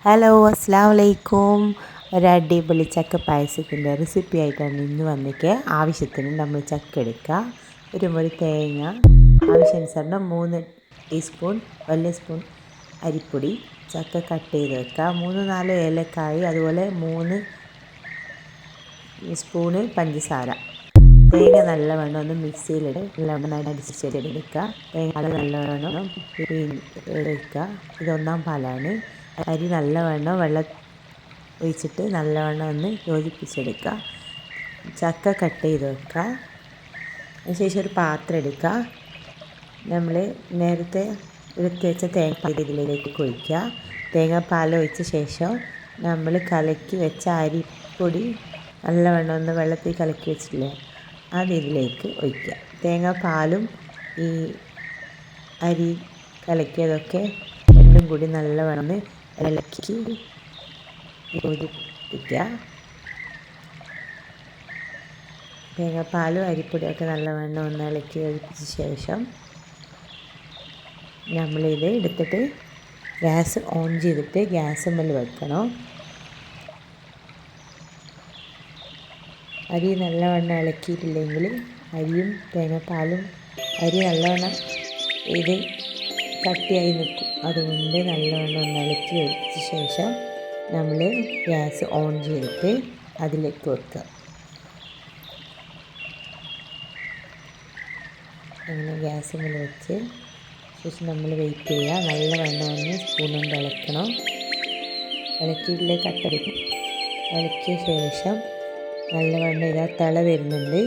Hello അസ്സലാമു അലൈക്കും. ഒരു അടിപൊളി ചക്ക പായസത്തിൻ്റെ റെസിപ്പി ആയിട്ടാണ് ഇന്ന് വന്നിട്ട്. ആവശ്യത്തിന് നമ്മൾ ചക്ക എടുക്കുക, ഒരു മുറി തേങ്ങ, ആവശ്യാനുസരണം 3 ടീസ്പൂൺ വലിയ സ്പൂൺ അരിപ്പൊടി, ചക്ക കട്ട് ചെയ്ത് വെക്കുക, 3-4 ഏലക്കായ്, അതുപോലെ 3 സ്പൂണ് പഞ്ചസാര. തേങ്ങ നല്ലവണ്ണം ഒന്ന് മിക്സിയിലിട്ട് നല്ലവണ്ണം അടിച്ചെടുക്കുക. തേങ്ങ നല്ലവണ്ണം എടുക്കുക. ഇതൊന്നാം പാലാണ്. അരി നല്ലവണ്ണം വെള്ളം ഒഴിച്ചിട്ട് നല്ലവണ്ണം ഒന്ന് യോജിപ്പിച്ചെടുക്കുക. ചക്ക കട്ട് ചെയ്ത് വെക്കുക. അതിനുശേഷം ഒരു പാത്രം എടുക്കുക. നമ്മൾ നേരത്തെ എടുത്ത് വെച്ച തേങ്ങ ഇതിലേക്ക് ഒഴിക്കുക. തേങ്ങാപ്പാൽ ഒഴിച്ച ശേഷം നമ്മൾ കലക്കി വെച്ച അരിപ്പൊടി നല്ലവണ്ണം ഒന്ന് വെള്ളത്തിൽ കലക്കി വെച്ചിട്ടില്ലേ, അത് ഇതിലേക്ക് ഒഴിക്കുക. തേങ്ങാപ്പാലും ഈ അരി കലക്കിയതൊക്കെ രണ്ടും കൂടി നല്ലവണ്ണം ഇളക്കി യോജിപ്പിക്കുക. തേങ്ങാപ്പാലും അരിപ്പൊടിയൊക്കെ നല്ലവണ്ണം ഒന്ന് ഇളക്കി യോജിപ്പിച്ച ശേഷം നമ്മളിത് എടുത്തിട്ട് ഗ്യാസ് ഓൺ ചെയ്തിട്ട് ഗ്യാസ് മേൽ വെക്കണം. അരി നല്ലവണ്ണം ഇളക്കിയിട്ടില്ലെങ്കിൽ അരിയും തേങ്ങാപ്പാലും അരി നല്ലവണ്ണം ഇത് കട്ടിയായി നിൽക്കും. അതുകൊണ്ട് നല്ലവണ്ണം ഒന്ന് ഇളക്കി ഒഴിച്ച ശേഷം നമ്മൾ ഗ്യാസ് ഓൺ ചെയ്തിട്ട് അതിലേക്ക് വെക്കുക. അങ്ങനെ ഗ്യാസ് മേൽ വെച്ച് ശേഷം നമ്മൾ വെയിറ്റ് ചെയ്യുക. നല്ലവണ്ണം ഒന്ന് സ്പൂൺ കൊണ്ട് ഇളക്കണം. ഇളക്കിയിട്ടില്ലേ കട്ടടിക്കും. ഇളക്കിയ ശേഷം നല്ലവണ്ണം ഇതാ തിള വരുന്നുണ്ട്.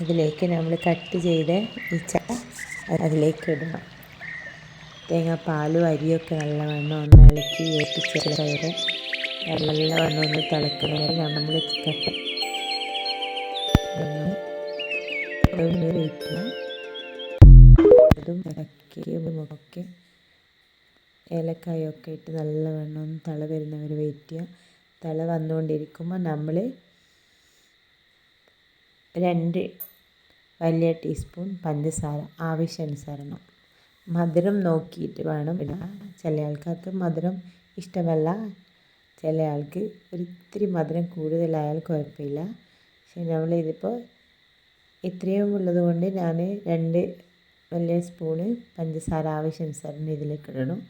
അതിലേക്ക് നമ്മൾ കട്ട് ചെയ്ത ഈ ചക്ക അതിലേക്ക് ഇടണം. തേങ്ങാപ്പാലും അരിയൊക്കെ നല്ലവണ്ണം ഒന്ന് ഇളക്കി യോജിപ്പിച്ച് വരെ നല്ലവണ്ണം ഒന്ന് തിളക്കുന്ന വരെ നമ്മൾ കട്ട് വയ്ക്കുക. അതും ഇടയ്ക്ക് ഏലക്കായൊക്കെ ഇട്ട് നല്ലവണ്ണം ഒന്ന് തിള വരുന്നവർ വെയിറ്റ് ചെയ്യുക. തിള വന്നുകൊണ്ടിരിക്കുമ്പോൾ നമ്മൾ 2 വലിയ ടീസ്പൂൺ പഞ്ചസാര ആവശ്യാനുസരണം. മധുരം നോക്കിയിട്ട് വേണം ഇടാൻ. ചില ആൾക്കാർക്ക് മധുരം ഇഷ്ടമല്ല, ചില ആൾക്ക് ഒരിത്തിരി മധുരം കൂടുതലായാൽ കുഴപ്പമില്ല. പക്ഷേ നമ്മളിതിപ്പോൾ ഇത്രയും ഉള്ളത് കൊണ്ട് ഞാൻ 2 വലിയ സ്പൂണ് പഞ്ചസാര ആവശ്യാനുസരണം ഇതിലേക്ക് ഇടണം.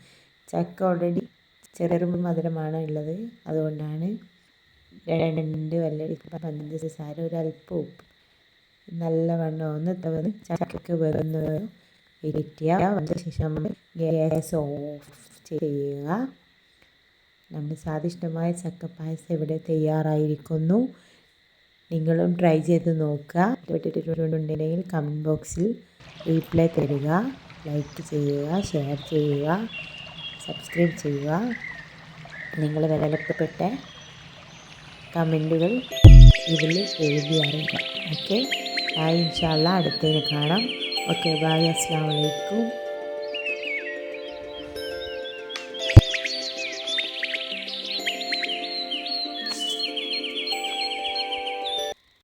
ചക്ക ഓൾറെഡി ചെറു മധുരമാണ് ഉള്ളത്, അതുകൊണ്ടാണ് 2 വലിയ പഞ്ചസാര, ഒരല്പം ഉപ്പ്. നല്ലവണ്ണം ഒന്ന് ചക്കയ്ക്ക് വെറുതെ വെയിറ്റ് ചെയ്യുക. അതിന് ശേഷം നമ്മൾ ഗ്യാസ് ഓഫ് ചെയ്യുക. നമ്മുടെ സ്വാദിഷ്ടമായ ചക്കപ്പായസം ഇവിടെ തയ്യാറായിരിക്കുന്നു. നിങ്ങളും ട്രൈ ചെയ്ത് നോക്കുക. ഇഷ്ടപ്പെട്ടിട്ടുണ്ടെങ്കിൽ കമൻറ്റ് ബോക്സിൽ റീപ്ലൈ തരിക, ലൈക്ക് ചെയ്യുക, ഷെയർ ചെയ്യുക, സബ്സ്ക്രൈബ് ചെയ്യുക. നിങ്ങൾ വിലപ്പെട്ട കമൻറ്റുകൾ ഇതിൽ എഴുതി അറിയുക. Okay, bye. ഇൻഷാ അല്ലാഹ് അടുത്തതിന് കാണാം. Okay, bye. അസ്സലാമു അലൈക്കും.